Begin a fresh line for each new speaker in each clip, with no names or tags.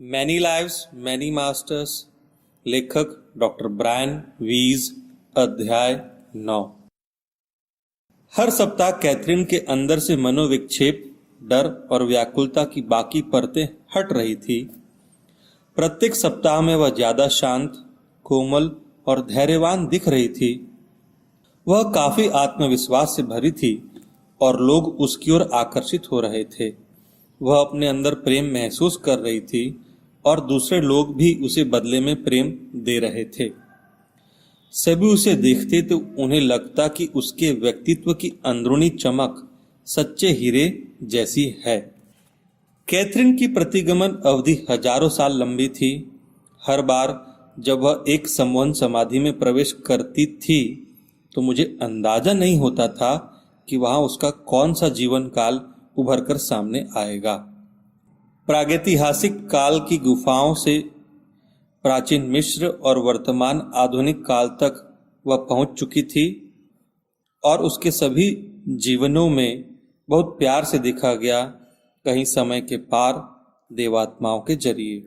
Many lives many masters. लेखक doctor Brian वीज। अध्याय 9। हर सप्ताह कैथरीन के अंदर से मनोविक्षेप, डर और व्याकुलता की बाकी परतें हट रही थी। प्रत्येक सप्ताह में वह ज्यादा शांत, कोमल और धैर्यवान दिख रही थी। वह काफी आत्मविश्वास से भरी थी और लोग उसकी ओर आकर्षित हो रहे थे। वह अपने अंदर प्रेम महसूस कर रही थी और दूसरे लोग भी उसे बदले में प्रेम दे रहे थे। सभी उसे देखते तो उन्हें लगता कि उसके व्यक्तित्व की अंदरूनी चमक सच्चे हीरे जैसी है। कैथरीन की प्रतिगमन अवधि हजारों साल लंबी थी। हर बार जब वह एक संमोहन समाधि में प्रवेश करती थी तो मुझे अंदाजा नहीं होता था कि वहां उसका कौन सा जीवन काल उभर कर सामने आएगा। प्रागैतिहासिक काल की गुफाओं से प्राचीन मिस्र और वर्तमान आधुनिक काल तक वह पहुंच चुकी थी और उसके सभी जीवनों में बहुत प्यार से देखा गया, कहीं समय के पार देवात्माओं के जरिए।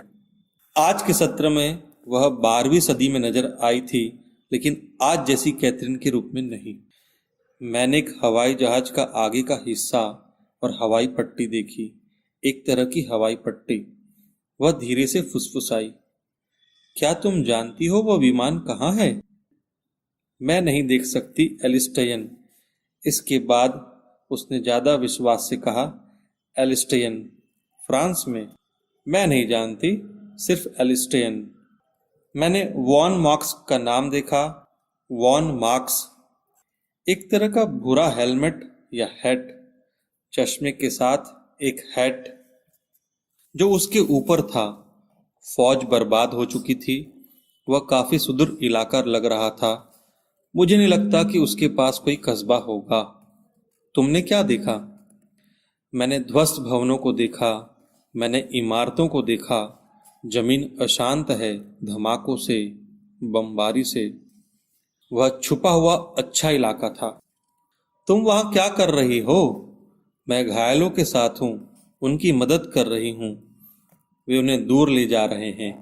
आज के सत्र में वह 12वीं सदी में नजर आई थी, लेकिन आज जैसी कैथरीन के रूप में नहीं। मैंने एक हवाई जहाज का आगे का हिस्सा और हवाई पट्टी देखी, एक तरह की हवाई पट्टी। वह धीरे से फुसफुसाई, क्या तुम जानती हो वह विमान कहाँ है? मैं नहीं देख सकती एलिस्टियन। इसके बाद उसने ज्यादा विश्वास से कहा, एलिस्टियन फ्रांस में? मैं नहीं जानती, सिर्फ एलिस्टियन। मैंने वॉन मार्क्स का नाम देखा। वॉन मार्क्स एक तरह का भूरा हेलमेट या हैट, चश्मे के साथ एक हैट जो उसके ऊपर था। फौज बर्बाद हो चुकी थी। वह काफी सुदूर इलाका लग रहा था। मुझे नहीं लगता कि उसके पास कोई कस्बा होगा। तुमने क्या देखा? मैंने ध्वस्त भवनों को देखा, मैंने इमारतों को देखा। जमीन अशांत है, धमाकों से, बमबारी से। वह छुपा हुआ अच्छा इलाका था। तुम वहां क्या कर रही हो? मैं घायलों के साथ हूं, उनकी मदद कर रही हूं। वे उन्हें दूर ले जा रहे हैं।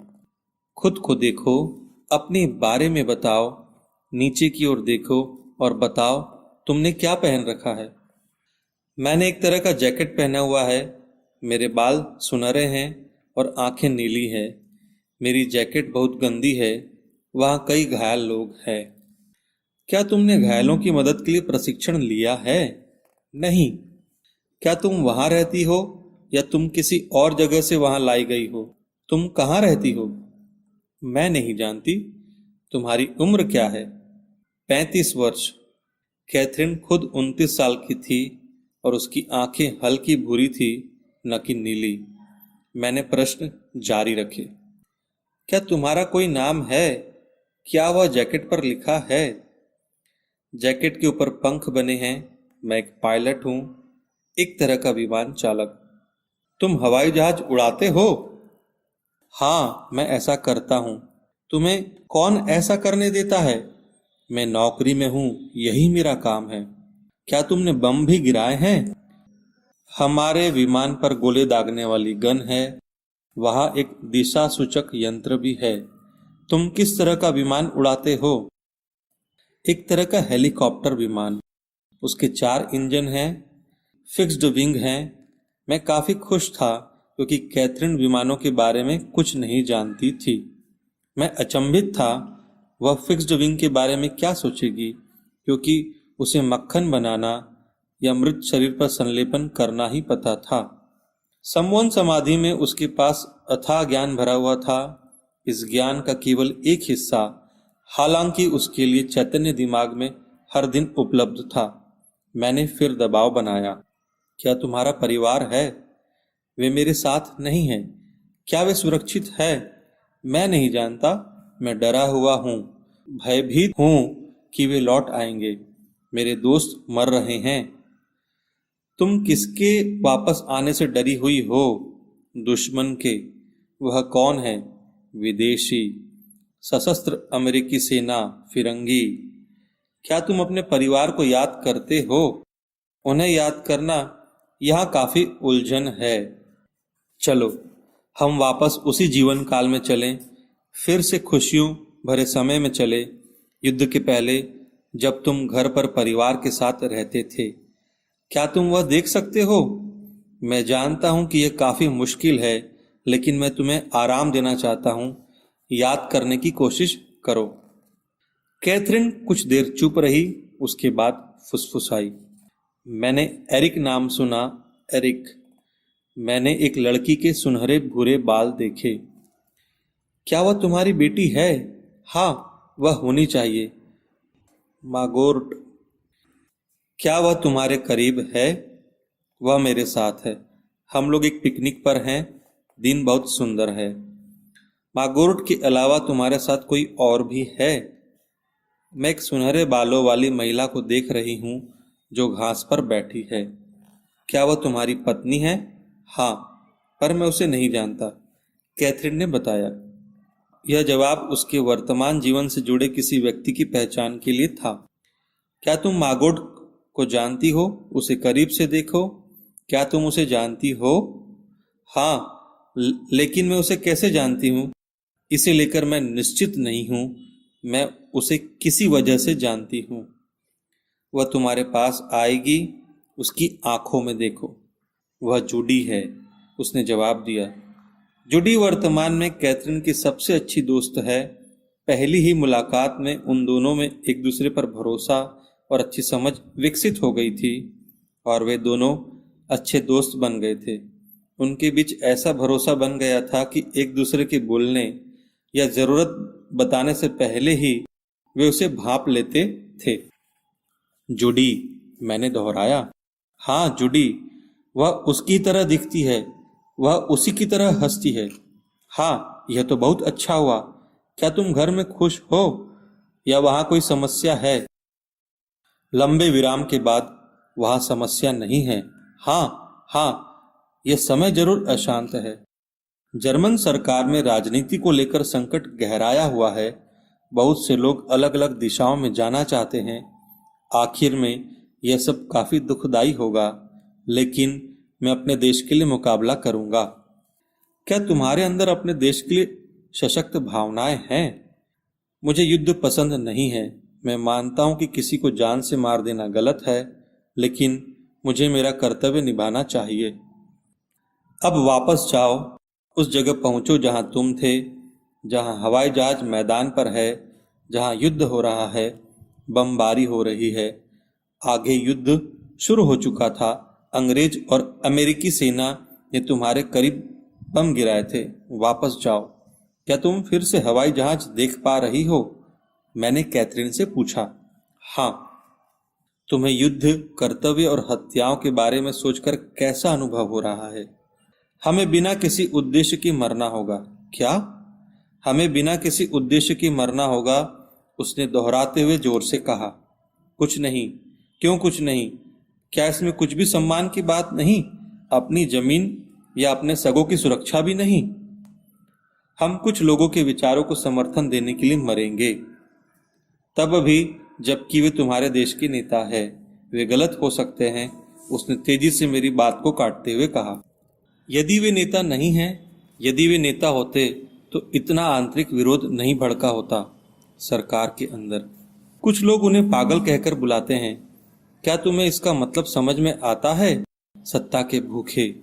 खुद को देखो, अपने बारे में बताओ। नीचे की ओर देखो और बताओ तुमने क्या पहन रखा है। मैंने एक तरह का जैकेट पहना हुआ है। मेरे बाल सुनहरे हैं और आंखें नीली है। मेरी जैकेट बहुत गंदी है। वहां कई घायल लोग हैं। क्या तुमने घायलों की मदद के लिए प्रशिक्षण लिया है? नहीं। क्या तुम वहां रहती हो या तुम किसी और जगह से वहां लाई गई हो? तुम कहाँ रहती हो? मैं नहीं जानती। तुम्हारी उम्र क्या है? 35 वर्ष। कैथरीन खुद 29 साल की थी और उसकी आंखें हल्की भूरी थी, न कि नीली। मैंने प्रश्न जारी रखे, क्या तुम्हारा कोई नाम है? क्या वह जैकेट पर लिखा है? जैकेट के ऊपर पंख बने हैं। मैं एक पायलट हूं, एक तरह का विमान चालक। तुम हवाई जहाज उड़ाते हो? हाँ, मैं ऐसा करता हूं। तुम्हें कौन ऐसा करने देता है? मैं नौकरी में हूं, यही मेरा काम है। क्या तुमने बम भी गिराए हैं? हमारे विमान पर गोले दागने वाली गन है। वहां एक दिशा सूचक यंत्र भी है। तुम किस तरह का विमान उड़ाते हो? एक तरह का हेलीकॉप्टर विमान। उसके 4 इंजन हैं, फिक्स्ड विंग हैं। मैं काफी खुश था क्योंकि कैथरीन विमानों के बारे में कुछ नहीं जानती थी। मैं अचंभित था, वह फिक्स्ड विंग के बारे में क्या सोचेगी, क्योंकि उसे मक्खन बनाना या मृत शरीर पर संलेपन करना ही पता था। सम्मोहन समाधि में उसके पास अथाह ज्ञान भरा हुआ था। इस ज्ञान का केवल एक हिस्सा, हालांकि उसके लिए चैतन्य दिमाग में हर दिन उपलब्ध था। मैंने फिर दबाव बनाया, क्या तुम्हारा परिवार है? वे मेरे साथ नहीं हैं। क्या वे सुरक्षित है? मैं नहीं जानता। मैं डरा हुआ हूँ, भयभीत हूँ कि वे लौट आएंगे। मेरे दोस्त मर रहे हैं। तुम किसके वापस आने से डरी हुई हो? दुश्मन के। वह कौन है? विदेशी, सशस्त्र अमेरिकी सेना, फिरंगी। क्या तुम अपने परिवार को याद करते हो? उन्हें याद करना यहाँ काफी उलझन है। चलो हम वापस उसी जीवन काल में चलें, फिर से खुशियों भरे समय में चले, युद्ध के पहले जब तुम घर पर परिवार के साथ रहते थे। क्या तुम वह देख सकते हो? मैं जानता हूं कि यह काफी मुश्किल है, लेकिन मैं तुम्हें आराम देना चाहता हूं। याद करने की कोशिश करो। कैथरीन कुछ देर चुप रही, उसके बाद फुसफुसाई। मैंने एरिक नाम सुना, एरिक। मैंने एक लड़की के सुनहरे भूरे बाल देखे। क्या वह तुम्हारी बेटी है? हाँ, वह होनी चाहिए। मागोर्ट, क्या वह तुम्हारे करीब है? वह मेरे साथ है। हम लोग एक पिकनिक पर हैं। दिन बहुत सुंदर है। मागोर्ट के अलावा तुम्हारे साथ कोई और भी है? मैं एक सुनहरे बालों वाली महिला को देख रही हूँ जो घास पर बैठी है। क्या वह तुम्हारी पत्नी है? हाँ, पर मैं उसे नहीं जानता, कैथरीन ने बताया। यह जवाब उसके वर्तमान जीवन से जुड़े किसी व्यक्ति की पहचान के लिए था। क्या तुम मागोट को जानती हो? उसे करीब से देखो। क्या तुम उसे जानती हो? हाँ, लेकिन मैं उसे कैसे जानती हूँ, इसे लेकर मैं निश्चित नहीं हूँ। मैं उसे किसी वजह से जानती हूँ। वह तुम्हारे पास आएगी, उसकी आंखों में देखो। वह जूडी है, उसने जवाब दिया। जूडी वर्तमान में कैथरीन की सबसे अच्छी दोस्त है। पहली ही मुलाकात में उन दोनों में एक दूसरे पर भरोसा और अच्छी समझ विकसित हो गई थी और वे दोनों अच्छे दोस्त बन गए थे। उनके बीच ऐसा भरोसा बन गया था कि एक दूसरे के बोलने या जरूरत बताने से पहले ही वे उसे भांप लेते थे। जूडी, मैंने दोहराया। हाँ जूडी, वह उसकी तरह दिखती है, वह उसी की तरह हंसती है। हाँ, यह तो बहुत अच्छा हुआ। क्या तुम घर में खुश हो या वहां कोई समस्या है? लंबे विराम के बाद, वहां समस्या नहीं है। हाँ हाँ, यह समय जरूर अशांत है। जर्मन सरकार में राजनीति को लेकर संकट गहराया हुआ है। बहुत से लोग अलग अलग दिशाओं में जाना चाहते हैं। आखिर में यह सब काफी दुखदाई होगा, लेकिन मैं अपने देश के लिए मुकाबला करूंगा। क्या तुम्हारे अंदर अपने देश के लिए सशक्त भावनाएं हैं? मुझे युद्ध पसंद नहीं है। मैं मानता हूं कि किसी को जान से मार देना गलत है, लेकिन मुझे मेरा कर्तव्य निभाना चाहिए। अब वापस जाओ, उस जगह पहुंचो जहां तुम थे, जहां हवाई जहाज मैदान पर है, जहां युद्ध हो रहा है, बमबारी हो रही है। आगे युद्ध शुरू हो चुका था। अंग्रेज और अमेरिकी सेना ने तुम्हारे करीब बम गिराए थे। वापस जाओ। क्या तुम फिर से हवाई जहाज देख पा रही हो? मैंने कैथरीन से पूछा। हाँ। तुम्हें युद्ध, कर्तव्य और हत्याओं के बारे में सोचकर कैसा अनुभव हो रहा है? हमें बिना किसी उद्देश्य की मरना होगा। क्या? हमें बिना किसी उद्देश्य की मरना होगा, उसने दोहराते हुए जोर से कहा। कुछ नहीं। क्यों कुछ नहीं? क्या इसमें कुछ भी सम्मान की बात नहीं? अपनी जमीन या अपने सगों की सुरक्षा भी नहीं? हम कुछ लोगों के विचारों को समर्थन देने के लिए मरेंगे, तब भी जबकि वे तुम्हारे देश के नेता है। वे गलत हो सकते हैं, उसने तेजी से मेरी बात को काटते हुए कहा। यदि वे नेता नहीं हैं, यदि वे नेता होते तो इतना आंतरिक विरोध नहीं भड़का होता सरकार के अंदर। कुछ लोग उन्हें पागल कहकर बुलाते हैं। क्या तुम्हें इसका मतलब समझ में आता है? सत्ता के भूखे।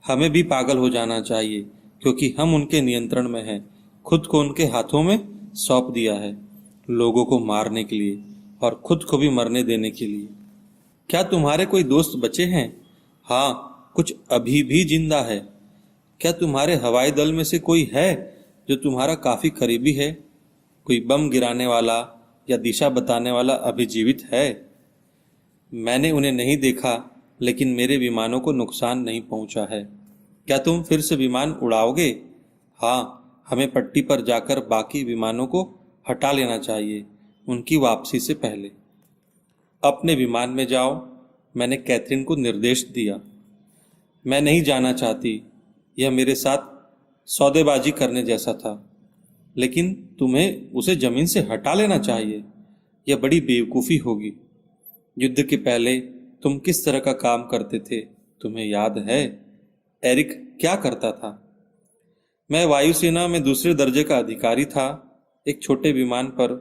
हमें भी पागल हो जाना चाहिए, क्योंकि हम उनके नियंत्रण में हैं। खुद को उनके हाथों में सौंप दिया है, लोगों को मारने के लिए और खुद को भी मरने देने के लिए। क्या तुम्हारे कोई दोस्त बचे हैं? हाँ, कुछ अभी भी जिंदा है। क्या तुम्हारे हवाई दल में से कोई है जो तुम्हारा काफी करीबी है? कोई बम गिराने वाला या दिशा बताने वाला अभी जीवित है? मैंने उन्हें नहीं देखा, लेकिन मेरे विमानों को नुकसान नहीं पहुंचा है। क्या तुम फिर से विमान उड़ाओगे? हाँ, हमें पट्टी पर जाकर बाकी विमानों को हटा लेना चाहिए, उनकी वापसी से पहले। अपने विमान में जाओ, मैंने कैथरीन को निर्देश दिया। मैं नहीं जाना चाहती, यह मेरे साथ सौदेबाजी करने जैसा था। लेकिन तुम्हें उसे जमीन से हटा लेना चाहिए, यह बड़ी बेवकूफ़ी होगी। युद्ध के पहले तुम किस तरह का काम करते थे, तुम्हें याद है? एरिक क्या करता था? मैं वायुसेना में दूसरे दर्जे का अधिकारी था। एक छोटे विमान पर,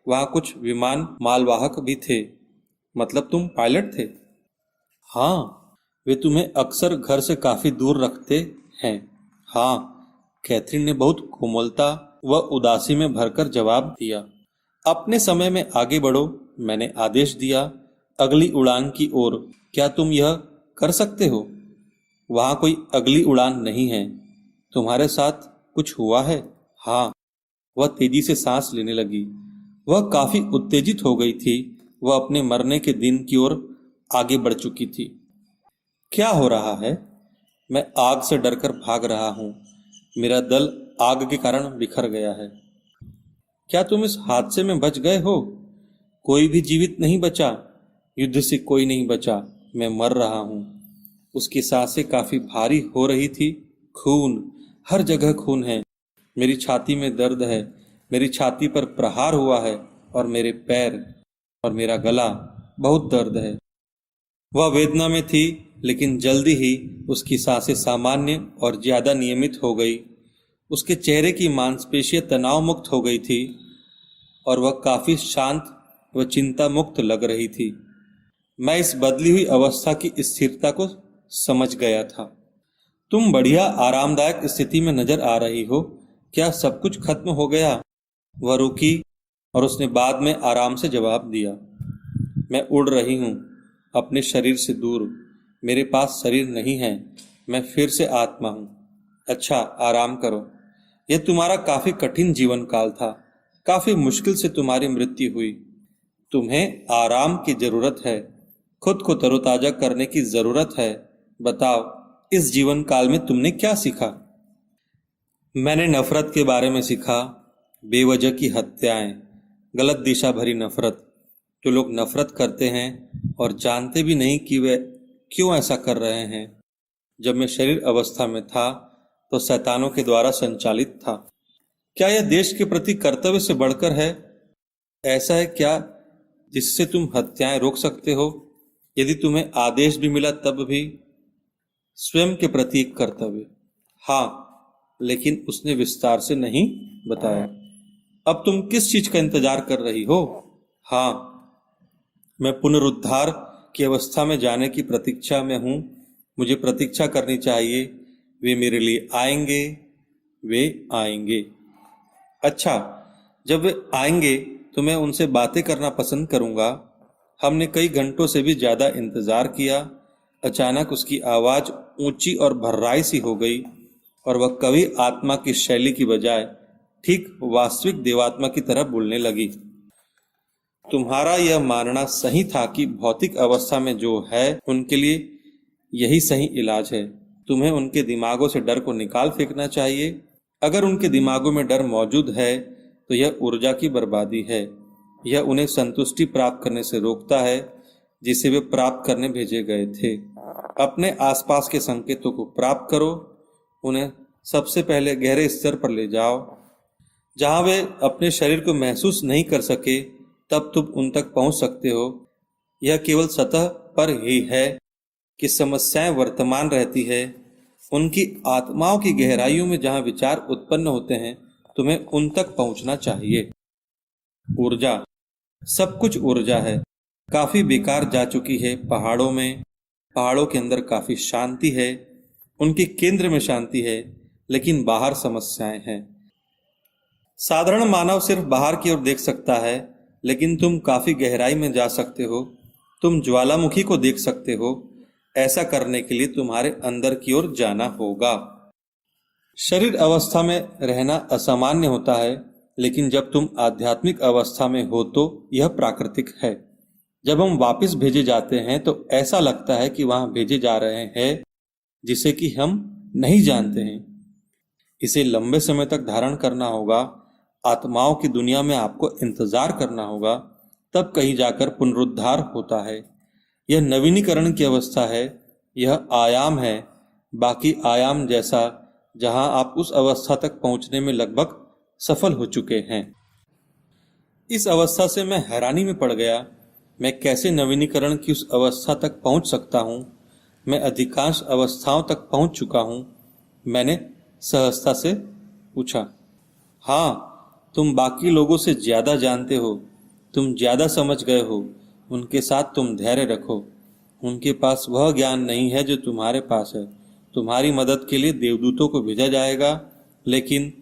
वहां कुछ विमान मालवाहक भी थे। मतलब तुम पायलट थे? हाँ, वे तुम्हें अक्सर घर से काफी दूर रखते हैं। हाँ, कैथरीन ने बहुत कोमलता व उदासी में भरकर जवाब दिया। अपने समय में आगे बढ़ो, मैंने आदेश दिया। अगली उड़ान की ओर। क्या तुम यह कर सकते हो? वहां कोई अगली उड़ान नहीं है। तुम्हारे साथ कुछ हुआ है? हाँ। वह तेजी से सांस लेने लगी। वह काफी उत्तेजित हो गई थी। वह अपने मरने के दिन की ओर आगे बढ़ चुकी थी। क्या हो रहा है? मैं आग से डरकर भाग रहा हूँ। मेरा दल आग के कारण बिखर गया है। क्या तुम इस हादसे में बच गए हो? कोई भी जीवित नहीं बचा। युद्ध से कोई नहीं बचा। मैं मर रहा हूँ। उसकी सांसें काफी भारी हो रही थी। खून, हर जगह खून है। मेरी छाती में दर्द है। मेरी छाती पर प्रहार हुआ है और मेरे पैर और मेरा गला बहुत दर्द है। वह वेदना में थी, लेकिन जल्दी ही उसकी सांसें सामान्य और ज्यादा नियमित हो गई। उसके चेहरे की मांसपेशियां तनाव मुक्त हो गई थी और वह काफी शांत व चिंता मुक्त लग रही थी। मैं इस बदली हुई अवस्था की स्थिरता को समझ गया था। तुम बढ़िया आरामदायक स्थिति में नजर आ रही हो। क्या सब कुछ खत्म हो गया? वह रुकी और उसने बाद में आराम से जवाब दिया। मैं उड़ रही हूँ, अपने शरीर से दूर। मेरे पास शरीर नहीं है। मैं फिर से आत्मा हूँ। अच्छा, आराम करो। यह तुम्हारा काफी कठिन जीवन काल था। काफी मुश्किल से तुम्हारी मृत्यु हुई। तुम्हें आराम की जरूरत है। खुद को तरोताजा करने की जरूरत है। बताओ, इस जीवन काल में तुमने क्या सीखा? मैंने नफरत के बारे में सीखा। बेवजह की हत्याएं, गलत दिशा भरी नफरत। जो लोग नफरत करते हैं और जानते भी नहीं कि वे क्यों ऐसा कर रहे हैं। जब मैं शरीर अवस्था में था तो शैतानों के द्वारा संचालित था। क्या यह देश के प्रति कर्तव्य से बढ़कर है? ऐसा है क्या जिससे तुम हत्याएं रोक सकते हो? यदि तुम्हें आदेश भी मिला तब भी? स्वयं के प्रति एक कर्तव्य। हाँ, लेकिन उसने विस्तार से नहीं बताया। अब तुम किस चीज का इंतजार कर रही हो? हाँ, मैं पुनरुद्धार की अवस्था में जाने की प्रतीक्षा में हूं। मुझे प्रतीक्षा करनी चाहिए। वे मेरे लिए आएंगे। वे आएंगे। अच्छा, जब वे आएंगे तो मैं उनसे बातें करना पसंद करूंगा। हमने कई घंटों से भी ज्यादा इंतजार किया। अचानक उसकी आवाज ऊंची और भर्राई सी हो गई और वह कवि आत्मा की शैली की बजाय ठीक वास्तविक देवात्मा की तरह बोलने लगी। तुम्हारा यह मानना सही था कि भौतिक अवस्था में जो है उनके लिए यही सही इलाज है। तुम्हें उनके दिमागों से डर को निकाल फेंकना चाहिए। अगर उनके दिमागों में डर मौजूद है तो यह ऊर्जा की बर्बादी है। यह उन्हें संतुष्टि प्राप्त करने से रोकता है जिसे वे प्राप्त करने भेजे गए थे। अपने आसपास के संकेतों को प्राप्त करो। उन्हें सबसे पहले गहरे स्तर पर ले जाओ, जहां वे अपने शरीर को महसूस नहीं कर सके। तब तुम उन तक पहुंच सकते हो। यह केवल सतह पर ही है कि समस्याएं वर्तमान रहती है। उनकी आत्माओं की गहराइयों में जहां विचार उत्पन्न होते हैं, तुम्हें उन तक पहुंचना चाहिए। ऊर्जा, सब कुछ ऊर्जा है। काफी बेकार जा चुकी है पहाड़ों में। पहाड़ों के अंदर काफी शांति है। उनके केंद्र में शांति है, लेकिन बाहर समस्याएं हैं। साधारण मानव सिर्फ बाहर की ओर देख सकता है, लेकिन तुम काफी गहराई में जा सकते हो। तुम ज्वालामुखी को देख सकते हो। ऐसा करने के लिए तुम्हारे अंदर की ओर जाना होगा। शरीर अवस्था में रहना असामान्य होता है, लेकिन जब तुम आध्यात्मिक अवस्था में हो तो यह प्राकृतिक है। जब हम वापस भेजे जाते हैं तो ऐसा लगता है कि वहां भेजे जा रहे हैं जिसे कि हम नहीं जानते हैं। इसे लंबे समय तक धारण करना होगा। आत्माओं की दुनिया में आपको इंतजार करना होगा। तब कहीं जाकर पुनरुद्धार होता है। यह नवीनीकरण की अवस्था है। यह आयाम है, बाकी आयाम जैसा, जहां आप उस अवस्था तक पहुंचने में लगभग सफल हो चुके हैं। इस अवस्था से मैं हैरानी में पड़ गया। मैं कैसे नवीनीकरण की उस अवस्था तक पहुंच सकता हूं? मैं अधिकांश अवस्थाओं तक पहुंच चुका हूं। मैंने सहजता से पूछा। हाँ, तुम बाकी लोगों से ज्यादा जानते हो, तुम ज्यादा समझ गए हो, उनके साथ तुम धैर्य रखो। उनके पास वह ज्ञान नहीं है जो तुम्हारे पास है। तुम्हारी मदद के लिए देवदूतों को भेजा जाएगा, लेकिन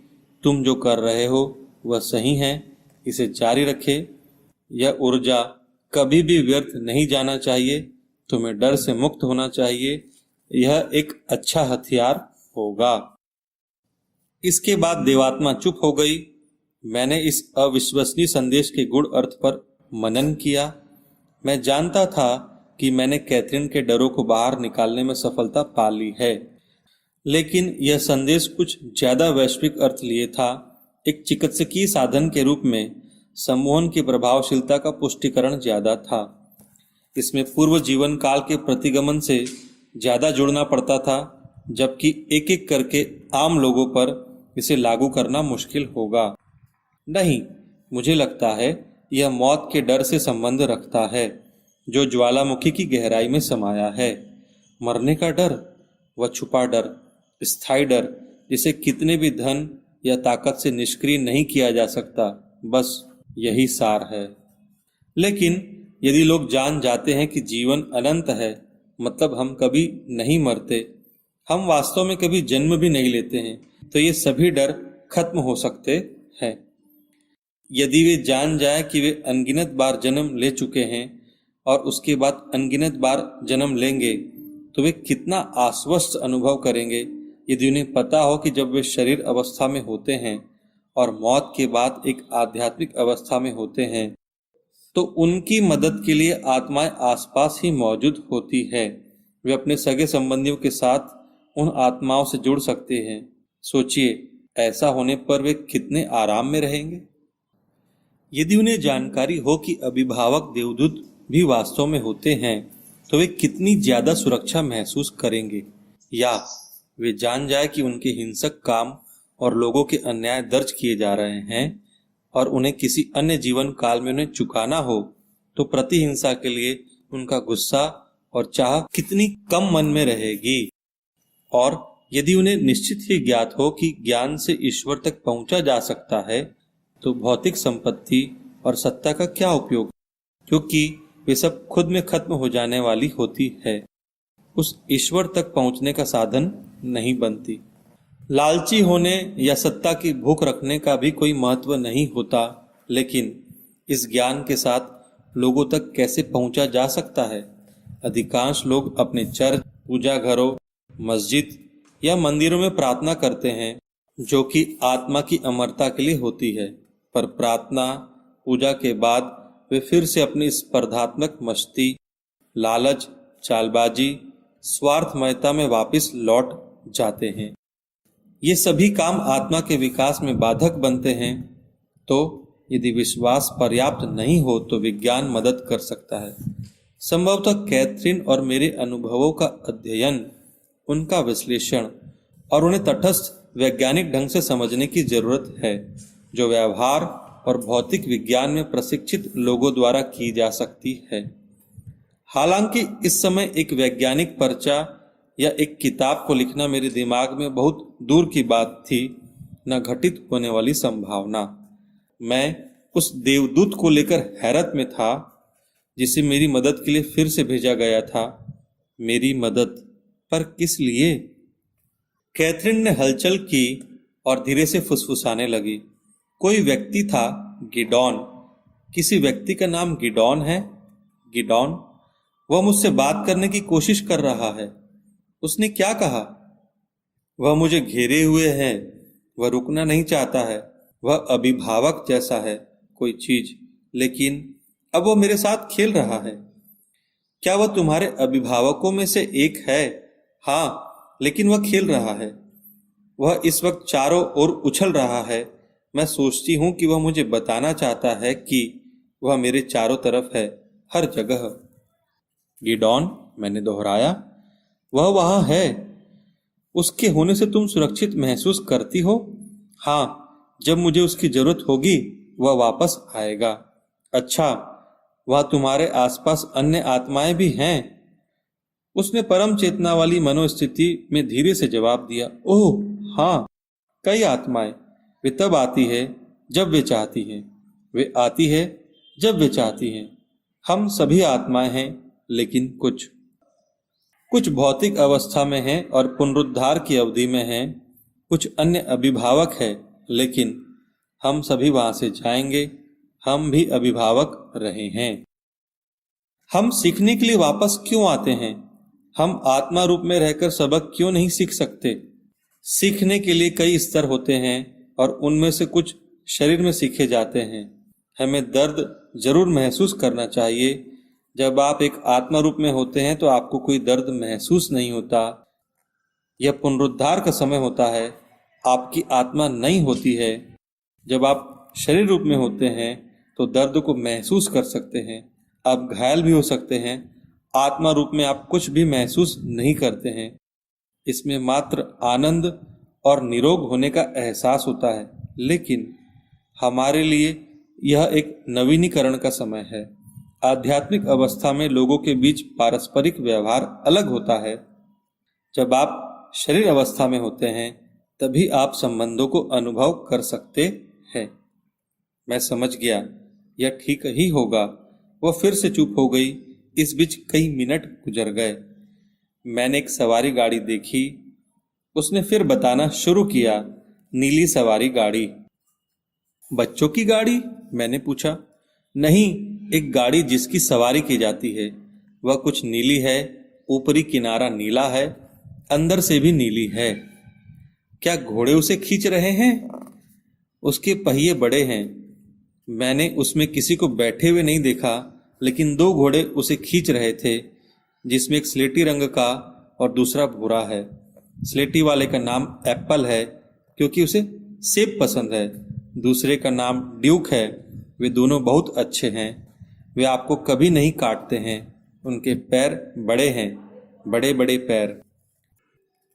तुम जो कर रहे हो वह सही है, इसे जारी रखे। यह ऊर्जा कभी भी व्यर्थ नहीं जाना चाहिए। तुम्हें डर से मुक्त होना चाहिए। यह एक अच्छा हथियार होगा। इसके बाद देवात्मा चुप हो गई। मैंने इस अविश्वसनीय संदेश के गूढ़ अर्थ पर मनन किया। मैं जानता था कि मैंने कैथरीन के डरों को बाहर निकालने में सफलता पा ली है, लेकिन यह संदेश कुछ ज्यादा वैश्विक अर्थ लिए था। एक चिकित्सकीय साधन के रूप में सम्मोहन की प्रभावशीलता का पुष्टिकरण ज्यादा था। इसमें पूर्व जीवन काल के प्रतिगमन से ज्यादा जुड़ना पड़ता था, जबकि एक एक करके आम लोगों पर इसे लागू करना मुश्किल होगा। नहीं, मुझे लगता है यह मौत के डर से संबंध रखता है, जो ज्वालामुखी की गहराई में समाया है। मरने का डर, वह छुपा डर, स्थायी डर, जिसे कितने भी धन या ताकत से निष्क्रिय नहीं किया जा सकता। बस यही सार है। लेकिन यदि लोग जान जाते हैं कि जीवन अनंत है, मतलब हम कभी नहीं मरते, हम वास्तव में कभी जन्म भी नहीं लेते हैं, तो ये सभी डर खत्म हो सकते हैं। यदि वे जान जाए कि वे अनगिनत बार जन्म ले चुके हैं और उसके बाद अनगिनत बार जन्म लेंगे, तो वे कितना आश्वस्त अनुभव करेंगे। यदि उन्हें पता हो कि जब वे शरीर अवस्था में होते हैं और मौत के बाद एक आध्यात्मिक अवस्था में होते हैं, तो उनकी मदद के लिए आत्माएं आसपास ही मौजूद होती है। वे अपने सगे संबंधियों के साथ उन आत्माओं से जुड़ सकते हैं। सोचिए, ऐसा होने पर वे कितने आराम में रहेंगे। यदि उन्हें जानकारी हो कि अभिभावक देवदूत भी वास्तव में होते हैं, तो वे कितनी ज्यादा सुरक्षा महसूस करेंगे। या वे जान जाए कि उनके हिंसक काम और लोगों के अन्याय दर्ज किए जा रहे हैं और उन्हें किसी अन्य जीवन काल में उन्हें चुकाना हो, तो प्रतिहिंसा के लिए उनका गुस्सा और चाह कितनी कम मन में रहेगी। और यदि उन्हें निश्चित ही ज्ञात हो कि ज्ञान से ईश्वर तक पहुंचा जा सकता है, तो भौतिक संपत्ति और सत्ता का क्या उपयोग, क्योंकि वे सब खुद में खत्म हो जाने वाली होती है, उस ईश्वर तक पहुंचने का साधन नहीं बनती। लालची होने या सत्ता की भूख रखने का भी कोई महत्व नहीं होता, लेकिन इस ज्ञान के साथ लोगों तक कैसे पहुंचा जा सकता है। अधिकांश लोग अपने चर्च, पूजा घरों, मस्जिद या मंदिरों में प्रार्थना करते हैं, जो कि आत्मा की अमरता के लिए होती है, पर प्रार्थना पूजा के बाद वे फिर से अपनी स्पर्धात्मक मस्ती, लालच, चालबाजी, स्वार्थमयता में वापस लौट जाते हैं। ये सभी काम आत्मा के विकास में बाधक बनते हैं। तो यदि विश्वास पर्याप्त नहीं हो तो विज्ञान मदद कर सकता है। संभवतः कैथरीन और मेरे अनुभवों का अध्ययन, उनका विश्लेषण और उन्हें तटस्थ वैज्ञानिक ढंग से समझने की जरूरत है, जो व्यवहार और भौतिक विज्ञान में प्रशिक्षित लोगों द्वारा की जा सकती है। हालांकि इस समय एक वैज्ञानिक पर्चा या एक किताब को लिखना मेरे दिमाग में बहुत दूर की बात थी, न घटित होने वाली संभावना। मैं उस देवदूत को लेकर हैरत में था, जिसे मेरी मदद के लिए फिर से भेजा गया था। मेरी मदद, पर किस लिए? कैथरीन ने हलचल की और धीरे से फुसफुसाने लगी। कोई व्यक्ति था, गिडॉन। किसी व्यक्ति का नाम गिडॉन है? गिडॉन? वह मुझसे बात करने की कोशिश कर रहा है। उसने क्या कहा? वह मुझे घेरे हुए है, वह रुकना नहीं चाहता है, वह अभिभावक जैसा है कोई चीज, लेकिन अब वह मेरे साथ खेल रहा है। क्या वह तुम्हारे अभिभावकों में से एक है? हाँ, लेकिन वह खेल रहा है। वह इस वक्त चारों ओर उछल रहा है। मैं सोचती हूँ कि वह मुझे बताना चाहता है कि वह मेरे चारों तरफ है, हर जगह। गिडॉन, मैंने दोहराया, वह वहां है। उसके होने से तुम सुरक्षित महसूस करती हो? हाँ, जब मुझे उसकी जरूरत होगी वह वापस आएगा। अच्छा, वह तुम्हारे आसपास अन्य आत्माएं भी हैं? उसने परम चेतना वाली मनोस्थिति में धीरे से जवाब दिया। ओह हाँ, कई आत्माएं, वे तब आती है जब वे चाहती हैं, वे आती है जब वे चाहती हैं। हम सभी आत्माएं हैं, लेकिन कुछ कुछ भौतिक अवस्था में हैं और पुनरुद्धार की अवधि में हैं, कुछ अन्य अभिभावक है, लेकिन हम सभी वहां से जाएंगे। हम भी अभिभावक रहे हैं। हम सीखने के लिए वापस क्यों आते हैं? हम आत्मा रूप में रहकर सबक क्यों नहीं सीख सकते? सीखने के लिए कई स्तर होते हैं और उनमें से कुछ शरीर में सीखे जाते हैं। हमें दर्द जरूर महसूस करना चाहिए। जब आप एक आत्मा रूप में होते हैं तो आपको कोई दर्द महसूस नहीं होता। यह पुनरुद्धार का समय होता है, आपकी आत्मा नहीं होती है। जब आप शरीर रूप में होते हैं तो दर्द को महसूस कर सकते हैं, आप घायल भी हो सकते हैं। आत्मा रूप में आप कुछ भी महसूस नहीं करते हैं। इसमें मात्र आनंद और निरोग होने का एहसास होता है। लेकिन हमारे लिए यह एक नवीनीकरण का समय है। आध्यात्मिक अवस्था में लोगों के बीच पारस्परिक व्यवहार अलग होता है। जब आप शरीर अवस्था में होते हैं तभी आप संबंधों को अनुभव कर सकते हैं। मैं समझ गया, यह ठीक ही होगा। वह फिर से चुप हो गई। इस बीच कई मिनट गुजर गए। मैंने एक सवारी गाड़ी देखी। उसने फिर बताना शुरू किया, नीली सवारी गाड़ी। बच्चों की गाड़ी? मैंने पूछा। नहीं, एक गाड़ी जिसकी सवारी की जाती है। वह कुछ नीली है, ऊपरी किनारा नीला है, अंदर से भी नीली है। क्या घोड़े उसे खींच रहे हैं? उसके पहिए बड़े हैं। मैंने उसमें किसी को बैठे हुए नहीं देखा, लेकिन दो घोड़े उसे खींच रहे थे, जिसमें एक स्लेटी रंग का और दूसरा भूरा है। स्लेटी वाले का नाम एप्पल है क्योंकि उसे सेब पसंद है। दूसरे का नाम ड्यूक है। वे दोनों बहुत अच्छे हैं। वे आपको कभी नहीं काटते हैं। उनके पैर बड़े हैं, बड़े बड़े पैर।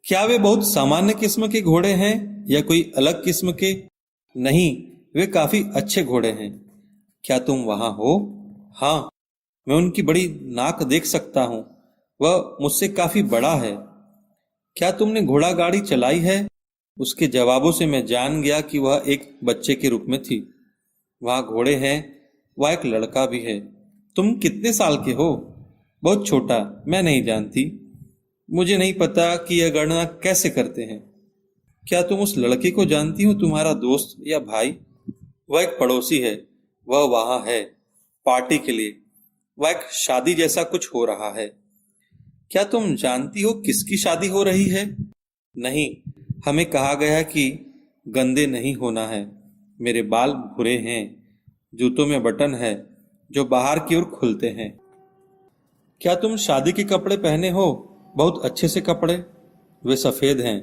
क्या वे बहुत सामान्य किस्म के घोड़े हैं या कोई अलग किस्म के? नहीं, वे काफी अच्छे घोड़े हैं। क्या तुम वहां हो? हाँ, मैं उनकी बड़ी नाक देख सकता हूँ। वह मुझसे काफी बड़ा है। क्या तुमने घोड़ा गाड़ी चलाई है? उसके जवाबों से मैं जान गया कि वह एक बच्चे के रूप में थी। वहाँ घोड़े हैं, वह एक लड़का भी है। तुम कितने साल के हो? बहुत छोटा, मैं नहीं जानती। मुझे नहीं पता कि यह गणना कैसे करते हैं। क्या तुम उस लड़के को जानती हो, तुम्हारा दोस्त या भाई? वह एक पड़ोसी है। वह वहां है पार्टी के लिए। वह एक शादी जैसा कुछ हो रहा है। क्या तुम जानती हो किसकी शादी हो रही है? नहीं, हमें कहा गया है कि गंदे नहीं होना है। मेरे बाल भूरे हैं। जूतों में बटन है जो बाहर की ओर खुलते हैं। क्या तुम शादी के कपड़े पहने हो? बहुत अच्छे से कपड़े। वे सफेद हैं,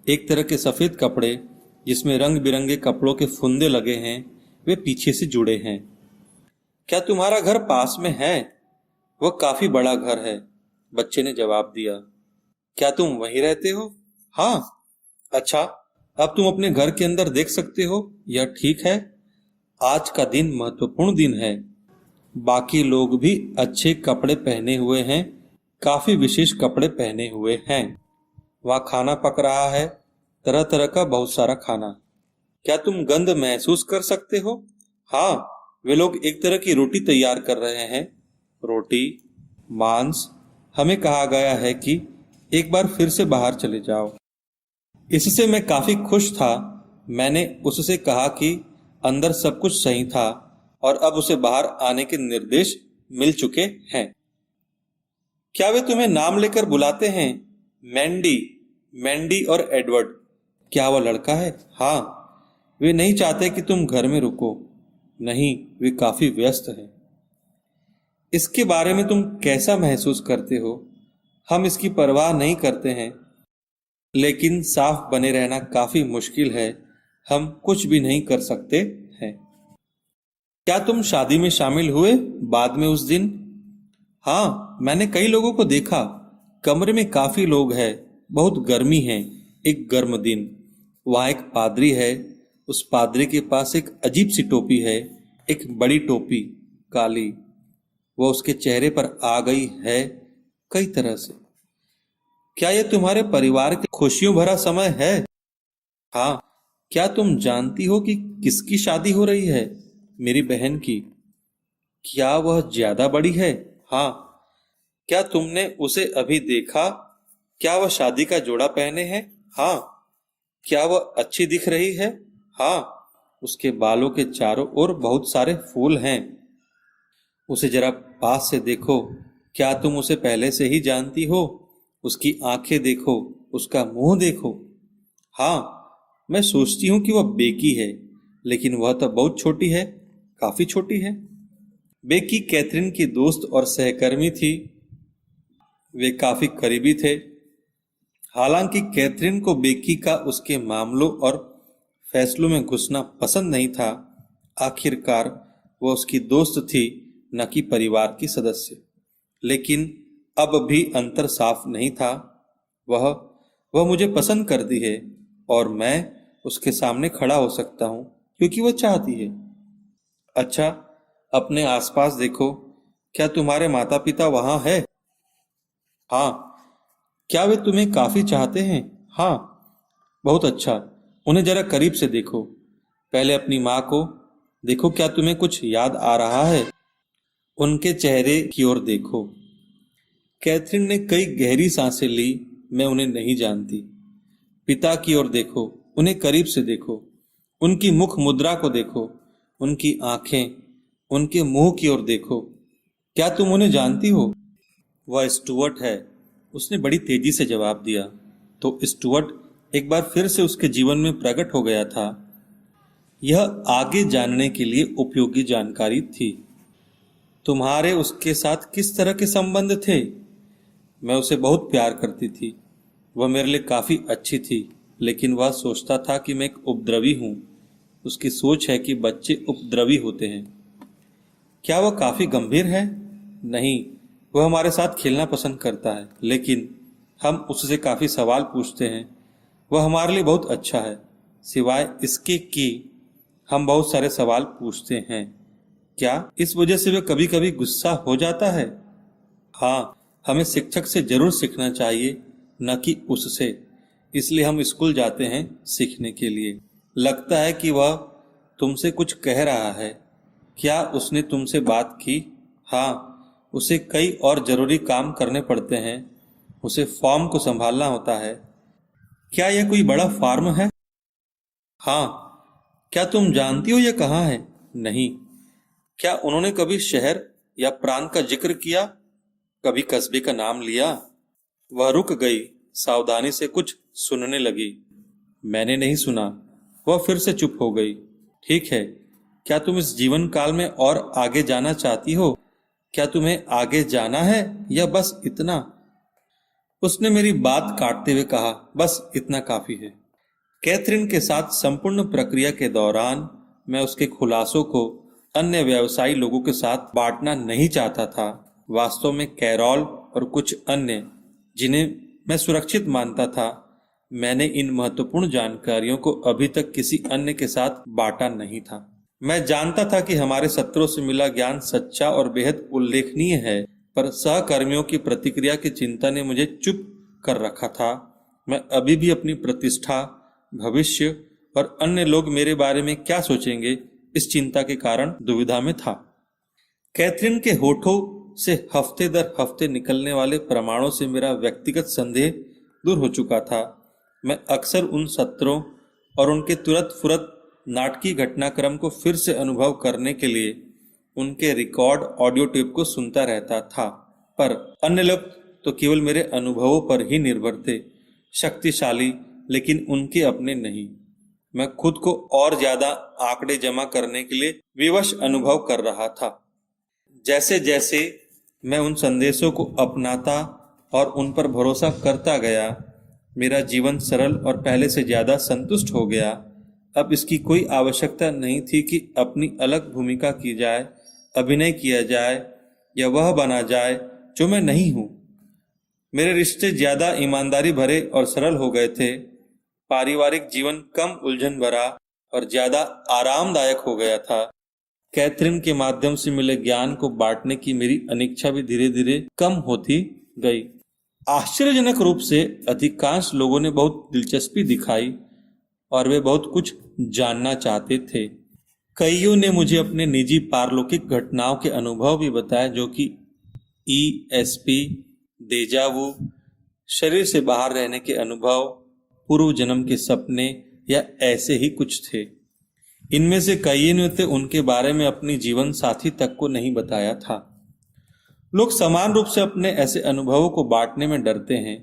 एक तरह के सफेद कपड़े जिसमें रंग बिरंगे कपड़ों के फुंदे लगे हैं। वे पीछे से जुड़े हैं। क्या तुम्हारा घर पास में है? वह काफी बड़ा घर है, बच्चे ने जवाब दिया। क्या तुम वहीं रहते हो? हाँ। अच्छा, अब तुम अपने घर के अंदर देख सकते हो। यह ठीक है। आज का दिन महत्वपूर्ण दिन है। बाकी लोग भी अच्छे कपड़े पहने हुए हैं, काफी विशेष कपड़े पहने हुए हैं। वहाँ खाना पक रहा है, तरह तरह का बहुत सारा खाना। क्या तुम गंध महसूस कर सकते हो? हाँ, वे लोग एक तरह की रोटी तैयार कर रहे हैं। रोटी, मांस। हमें कहा गया है कि एक बार फिर से बाहर चले जाओ। इससे मैं काफी खुश था। मैंने उससे कहा कि अंदर सब कुछ सही था और अब उसे बाहर आने के निर्देश मिल चुके हैं। क्या वे तुम्हें नाम लेकर बुलाते हैं? मैंडी, मैंडी और एडवर्ड। क्या वह लड़का है? हाँ। वे नहीं चाहते कि तुम घर में रुको। नहीं, वे काफी व्यस्त हैं। इसके बारे में तुम कैसा महसूस करते हो? हम इसकी परवाह नहीं करते हैं, लेकिन साफ बने रहना काफी मुश्किल है। हम कुछ भी नहीं कर सकते हैं। क्या तुम शादी में शामिल हुए बाद में उस दिन? हाँ, मैंने कई लोगों को देखा। कमरे में काफी लोग हैं, बहुत गर्मी है। एक गर्म दिन। वहाँ एक पादरी है। उस पादरी के पास एक अजीब सी टोपी है, एक बड़ी टोपी, काली। वह उसके चेहरे पर आ गई है कई तरह से। क्या यह तुम्हारे परिवार के खुशियों भरा समय है? हाँ, क्या तुम जानती हो कि किसकी शादी हो रही है? मेरी बहन की। क्या वह ज्यादा बड़ी है? हाँ। क्या तुमने उसे अभी देखा? क्या वह शादी का जोड़ा पहने हैं? हाँ। क्या वह अच्छी दिख रही है? हाँ। उसके बालों के चारों ओर बहुत सारे फूल हैं। उसे जरा पास से देखो। क्या तुम उसे पहले से ही जानती हो? उसकी आंखें देखो, उसका मुंह देखो। हाँ, मैं सोचती हूँ कि वह बेकी है, लेकिन वह तो बहुत छोटी है, काफी छोटी है। बेकी कैथरीन की दोस्त और सहकर्मी थी। वे काफी करीबी थे। हालांकि कैथरीन को बेकी का उसके मामलों और फैसलों में घुसना पसंद नहीं था। आखिरकार वह उसकी दोस्त थी, न कि परिवार की सदस्य। लेकिन अब भी अंतर साफ नहीं था। वह वह मुझे पसंद करती है और मैं उसके सामने खड़ा हो सकता हूँ क्योंकि वह चाहती है। अच्छा, अपने आसपास देखो। क्या तुम्हारे माता पिता वहां है? हाँ। क्या वे तुम्हें काफी चाहते हैं? हाँ। बहुत अच्छा। उन्हें जरा करीब से देखो। पहले अपनी माँ को देखो। क्या तुम्हें कुछ याद आ रहा है? उनके चेहरे की ओर देखो। कैथरीन ने कई गहरी सांसें ली। मैं उन्हें नहीं जानती। पिता की ओर देखो। उन्हें करीब से देखो। उनकी मुख मुद्रा को देखो। उनकी आंखें, उनके मुंह की ओर देखो। क्या तुम उन्हें जानती हो? वह स्टुअर्ट है, उसने बड़ी तेजी से जवाब दिया। तो स्टुअर्ट एक बार फिर से उसके जीवन में प्रकट हो गया था। यह आगे जानने के लिए उपयोगी जानकारी थी। तुम्हारे उसके साथ किस तरह के संबंध थे? मैं उसे बहुत प्यार करती थी। वह मेरे लिए काफी अच्छी थी, लेकिन वह सोचता था कि मैं एक उपद्रवी हूँ। उसकी सोच है कि बच्चे उपद्रवी होते हैं। क्या वह काफी गंभीर है? नहीं, वह हमारे साथ खेलना पसंद करता है, लेकिन हम उससे काफी सवाल पूछते हैं। वह हमारे लिए बहुत अच्छा है, सिवाय इसके कि हम बहुत सारे सवाल पूछते हैं। क्या इस वजह से वह कभी कभी गुस्सा हो जाता है? हाँ, हमें शिक्षक से जरूर सीखना चाहिए, न कि उससे। इसलिए हम स्कूल जाते हैं सीखने के लिए। लगता है कि वह तुमसे कुछ कह रहा है। क्या उसने तुमसे बात की? हाँ, उसे कई और जरूरी काम करने पड़ते हैं। उसे फॉर्म को संभालना होता है। क्या यह कोई बड़ा फार्म है? हाँ। क्या तुम जानती हो यह कहाँ है? नहीं। क्या उन्होंने कभी शहर या प्रांत का जिक्र किया? कभी कस्बे का नाम लिया? वह रुक गई, सावधानी से कुछ सुनने लगी। मैंने नहीं सुना। वह फिर से चुप हो गई। ठीक है। क्या तुम इस जीवन काल में और आगे जाना चाहती हो? क्या तुम्हें आगे जाना है या बस इतना? उसने मेरी बात काटते हुए कहा, बस इतना काफी है। कैथरीन के साथ संपूर्ण प्रक्रिया के दौरान मैं उसके खुलासों को अन्य व्यवसायी लोगों के साथ बांटना नहीं चाहता था। वास्तव में कैरल और कुछ अन्य, जिन्हें मैं सुरक्षित मानता था, मैंने इन महत्वपूर्ण जानकारियों को अभी तक किसी अन्य के साथ बांटा नहीं था। मैं जानता था कि हमारे सत्रों से मिला ज्ञान सच्चा और बेहद उल्लेखनीय है, पर सहकर्मियों की प्रतिक्रिया की चिंता ने मुझे चुप कर रखा था। मैं अभी भी अपनी प्रतिष्ठा, भविष्य और अन्य लोग मेरे बारे में क्या सोचेंगे, इस चिंता के कारण दुविधा में था। कैथरीन के होठों से हफ्ते दर हफ्ते निकलने वाले प्रमाणों से मेरा व्यक्तिगत संदेह दूर हो चुका था। मैं अक्सर उन सत्रों और उनके तुरंत फुरत नाटकीय घटनाक्रम को फिर से अनुभव करने के लिए उनके रिकॉर्ड ऑडियो टेप को सुनता रहता था, पर अन्य लोग तो केवल मेरे अनुभवों पर ही निर्भर थे, शक्तिशाली लेकिन उनके अपने नहीं। मैं खुद को और ज्यादा आंकड़े जमा करने के लिए विवश अनुभव कर रहा था। जैसे जैसे मैं उन संदेशों को अपनाता और उन पर भरोसा करता गया, मेरा जीवन सरल और पहले से ज्यादा संतुष्ट हो गया। अब इसकी कोई आवश्यकता नहीं थी कि अपनी अलग भूमिका की जाए, अभिनय किया जाए या वह बना जाए जो मैं नहीं हूँ। मेरे रिश्ते ज्यादा ईमानदारी भरे और सरल हो गए थे। पारिवारिक जीवन कम उलझन भरा और ज्यादा आरामदायक हो गया था। कैथरीन के माध्यम से मिले ज्ञान को बांटने की मेरी अनिच्छा भी धीरे धीरे कम होती गई। आश्चर्यजनक रूप से अधिकांश लोगों ने बहुत दिलचस्पी दिखाई। और वे बहुत कुछ जानना चाहते थे। कईयों ने मुझे अपने निजी पारलौकिक घटनाओं के अनुभव भी बताए, जो कि ईएसपी, देजावु, शरीर से बाहर रहने के अनुभव, पूर्व जन्म के सपने या ऐसे ही कुछ थे। इनमें से कई ने तो उनके बारे में अपनी जीवन साथी तक को नहीं बताया था। लोग समान रूप से अपने ऐसे अनुभवों को बांटने में डरते हैं,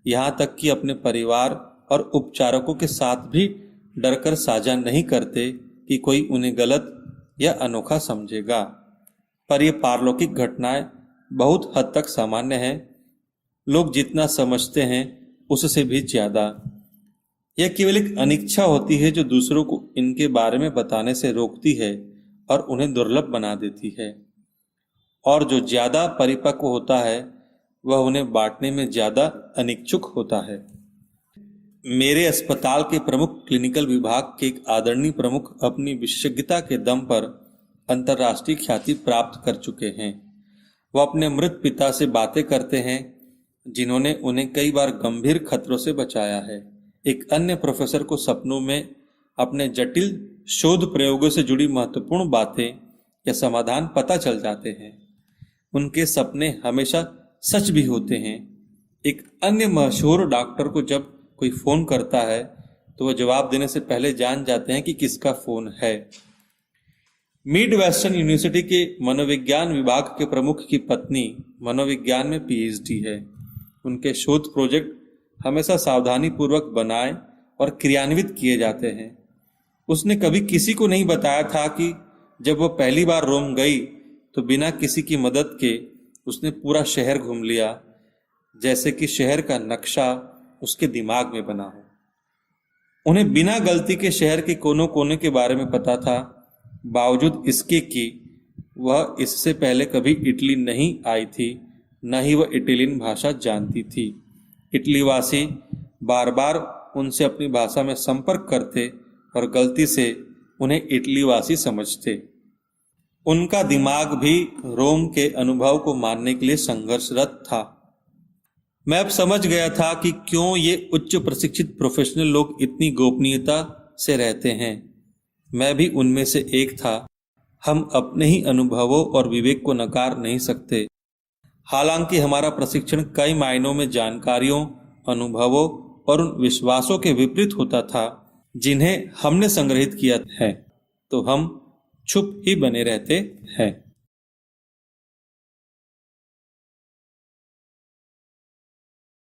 यहाँ तक कि अपने परिवार और उपचारकों के साथ भी डरकर साझा नहीं करते कि कोई उन्हें गलत या अनोखा समझेगा। पर ये पारलौकिक घटनाएं बहुत हद तक सामान्य हैं। लोग जितना समझते हैं उससे भी ज्यादा। यह केवल एक अनिच्छा होती है जो दूसरों को इनके बारे में बताने से रोकती है और उन्हें दुर्लभ बना देती है। और जो ज्यादा परिपक्व होता है वह उन्हें बांटने में ज्यादा अनिच्छुक होता है। मेरे अस्पताल के प्रमुख क्लिनिकल विभाग के एक आदरणीय प्रमुख अपनी विशेषज्ञता के दम पर अंतर्राष्ट्रीय ख्याति प्राप्त कर चुके हैं। वह अपने मृत पिता से बातें करते हैं, जिन्होंने उन्हें कई बार गंभीर खतरों से बचाया है। एक अन्य प्रोफेसर को सपनों में अपने जटिल शोध प्रयोगों से जुड़ी महत्वपूर्ण बातें या समाधान पता चल जाते हैं। उनके सपने हमेशा सच भी होते हैं। एक अन्य मशहूर डॉक्टर को जब कोई फोन करता है तो वह जवाब देने से पहले जान जाते हैं कि किसका फोन है। मिड वेस्टर्न यूनिवर्सिटी के मनोविज्ञान विभाग के प्रमुख की पत्नी मनोविज्ञान में पीएचडी है। उनके शोध प्रोजेक्ट हमेशा सावधानी पूर्वक बनाए और क्रियान्वित किए जाते हैं। उसने कभी किसी को नहीं बताया था कि जब वह पहली बार रोम गई तो बिना किसी की मदद के उसने पूरा शहर घूम लिया, जैसे कि शहर का नक्शा उसके दिमाग में बना हो। उन्हें बिना गलती के शहर के कोनों कोने के बारे में पता था, बावजूद इसके कि वह इससे पहले कभी इटली नहीं आई थी, न ही वह इटालियन भाषा जानती थी। इटलीवासी बार बार उनसे अपनी भाषा में संपर्क करते और गलती से उन्हें इटलीवासी समझते। उनका दिमाग भी रोम के अनुभव को मानने के लिए संघर्षरत था। मैं अब समझ गया था कि क्यों ये उच्च प्रशिक्षित प्रोफेशनल लोग इतनी गोपनीयता से रहते हैं। मैं भी उनमें से एक था। हम अपने ही अनुभवों और विवेक को नकार नहीं सकते। हालांकि हमारा प्रशिक्षण कई मायनों में जानकारियों, अनुभवों और उन विश्वासों के विपरीत होता था जिन्हें हमने संग्रहित किया है, तो हम चुप ही बने रहते हैं।